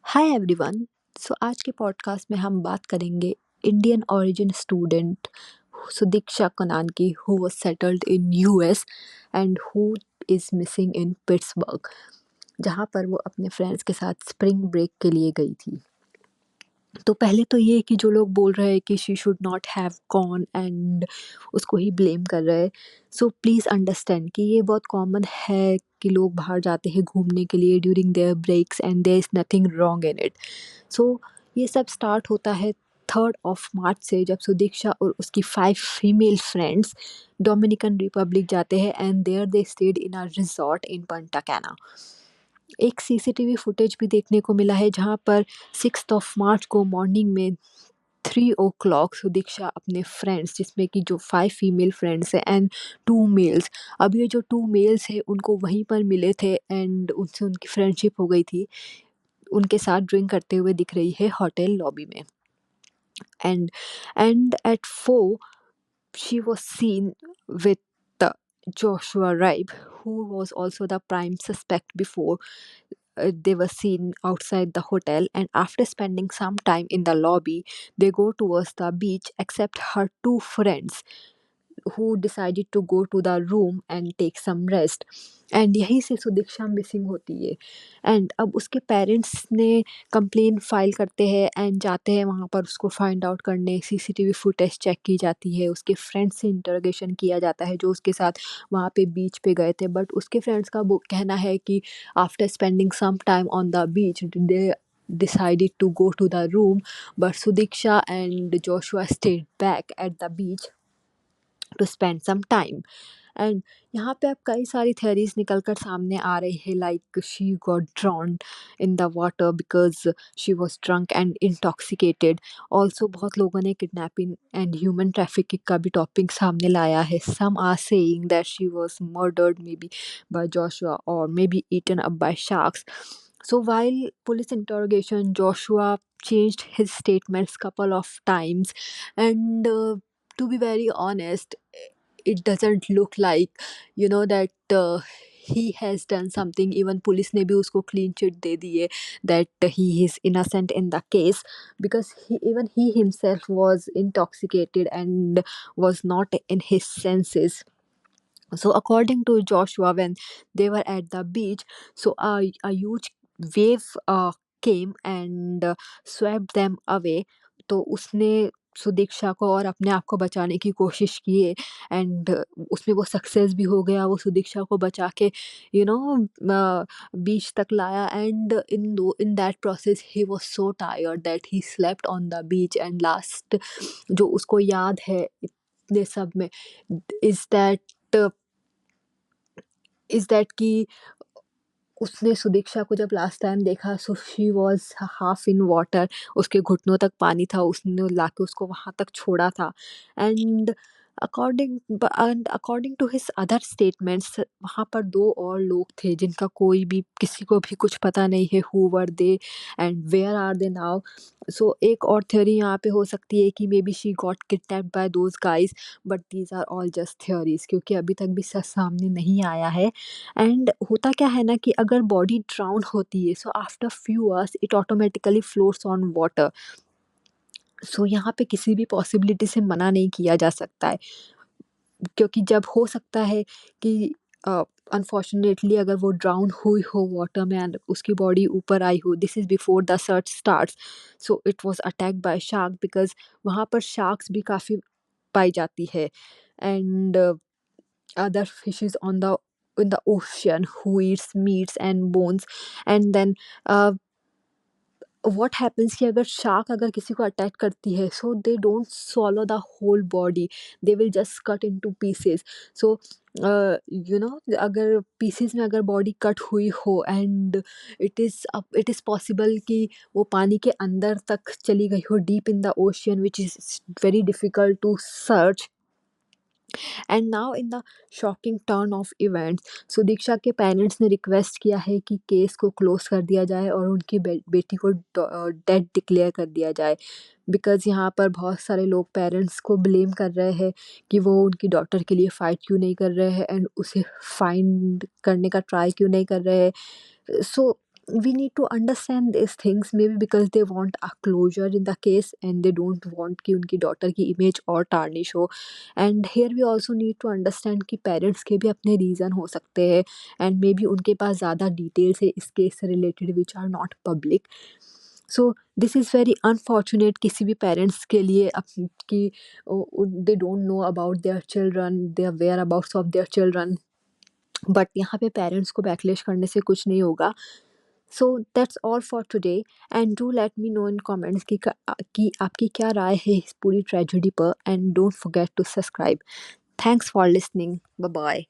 Hi everyone. आज के podcast में हम बात करेंगे Indian origin student Sudiksha Konanki who was settled in US and who is missing in Pittsburgh, जहाँ पर वो अपने फ्रेंड्स के साथ स्प्रिंग ब्रेक के लिए गई थी। तो पहले तो ये कि जो लोग बोल रहे हैं कि she should not have gone and उसको ही ब्लेम कर रहे हैं, सो प्लीज़ अंडरस्टैंड कि ये बहुत कॉमन है कि लोग बाहर जाते हैं घूमने के लिए during their breaks and there is nothing wrong in it. So ये सब स्टार्ट होता है 3rd of March से, जब सुदीक्षा और उसकी 5 फीमेल फ्रेंड्स डोमिनिकन रिपब्लिक जाते हैं and there they stayed in a resort in Punta Cana. एक सीसीटीवी फुटेज भी देखने को मिला है जहाँ पर 6th of March को मॉर्निंग में 3 o'clock सुदीक्षा अपने फ्रेंड्स, जिसमें कि जो 5 फीमेल फ्रेंड्स हैं एंड 2 मेल्स, अब ये जो 2 मेल्स हैं उनको वहीं पर मिले थे एंड उनसे उनकी फ्रेंडशिप हो गई थी, उनके साथ ड्रिंक करते हुए दिख रही है होटल लॉबी में। And at 4 she was seen with Joshua Ribe, who was also the prime suspect before they were seen outside the hotel. And after spending some time in the lobby, they go towards the beach, except her 2 friends who decided to go to the room and take some rest. And यहीं से Sudiksha missing होती है। And अब उसके parents ने complain file करते हैं and जाते हैं वहाँ पर उसको फाइंड आउट करने, सीसीटीवी फुटेज चेक की जाती है, उसके फ्रेंड्स से इंटरोगेशन किया जाता है जो उसके साथ वहाँ पे बीच पे गए थे। बट उसके फ्रेंड्स का वो कहना है कि after spending some time on the beach they decided to go to the room, but Sudiksha and Joshua stayed back at the beach to spend some time. And यहाँ पे अब कई सारी थेरीज निकल कर सामने आ रही है, like she got ड्रॉन्ड in the water because she was drunk and intoxicated. Also बहुत लोगों ने किडनैपिंग एंड ह्यूमन ट्रैफिकिंग का भी टॉपिक सामने लाया है। Some are saying that she was murdered maybe by Joshua और maybe eaten up by sharks. So while police interrogation, Joshua changed his statements couple of times, and to be very honest, it doesn't look like that he has done something. Even police ने भी उसको clean chit दे दी है that he is innocent in the case, because even he himself was intoxicated and was not in his senses. So according to Joshua, when they were at the beach, so a huge wave came and swept them away. तो उसने सुदीक्षा को और अपने आप को बचाने की कोशिश की है एंड उसमें वो सक्सेस भी हो गया। वो सुदीक्षा को बचा के बीच तक लाया and in that process he was so tired that he slept on the beach. And last जो उसको याद है इतने सब में इज दैट कि उसने सुदीक्षा को जब लास्ट टाइम देखा, so she was half in water, उसके घुटनों तक पानी था, उसने लाके उसको वहाँ तक छोड़ा था। And according to his other statements, वहाँ पर 2 और लोग थे जिनका कोई भी किसी को भी कुछ पता नहीं है who were they and where are they now. So एक और थ्योरी यहाँ पे हो सकती है कि maybe she got kidnapped by those guys, but these are all just theories, क्योंकि अभी तक भी सच सामने नहीं आया है। एंड होता क्या है ना कि अगर बॉडी ड्राउन होती है, so after few hours it automatically floats on water. So यहाँ पे किसी भी पॉसिबिलिटी से मना नहीं किया जा सकता है, क्योंकि जब हो सकता है कि अनफॉर्चुनेटली अगर वो ड्राउन हुई हो वाटर में एंड उसकी बॉडी ऊपर आई हो, this is before the search starts, so it was attacked by shark, because वहाँ पर शार्क्स भी काफ़ी पाई जाती है and other fishes on the in the ocean who eats meats and bones. And then uh, what happens कि अगर shark अगर किसी को अटैक करती है, so they don't swallow the whole body, they will just cut into pieces. So अगर pieces में अगर बॉडी कट हुई हो एंड इट इज़ पॉसिबल कि वो पानी के अंदर तक चली गई हो, deep in the ocean, which is very difficult to search. And now in the shocking turn of events, Sudiksha के पेरेंट्स ने रिक्वेस्ट किया है कि केस को क्लोज कर दिया जाए और उनकी बेटी को डेड डिक्लेयर कर दिया जाए, बिकॉज यहाँ पर बहुत सारे लोग पेरेंट्स को ब्लेम कर रहे हैं कि वो उनकी डॉटर के लिए फ़ाइट क्यों नहीं कर रहे हैं एंड उसे फाइंड करने का ट्राई क्यों नहीं कर रहे हैं। सो we need to understand these things, maybe because they want a closure in the case and they don't want कि उनकी daughter की image और tarnish हो. And here we also need to understand कि parents के भी अपने reason हो सकते हैं, and maybe उनके पास ज़्यादा details है इस case से related which are not public. So this is very unfortunate किसी भी parents के लिए कि they don't know about their children, their whereabouts of their children. But यहाँ पे पेरेंट्स को बैकलेश करने से कुछ नहीं होगा. So that's all for today, and do let me know in comments कि आपकी क्या राय है इस पूरी ट्रेजेडी पर, and don't forget to subscribe. Thanks for listening. Bye bye.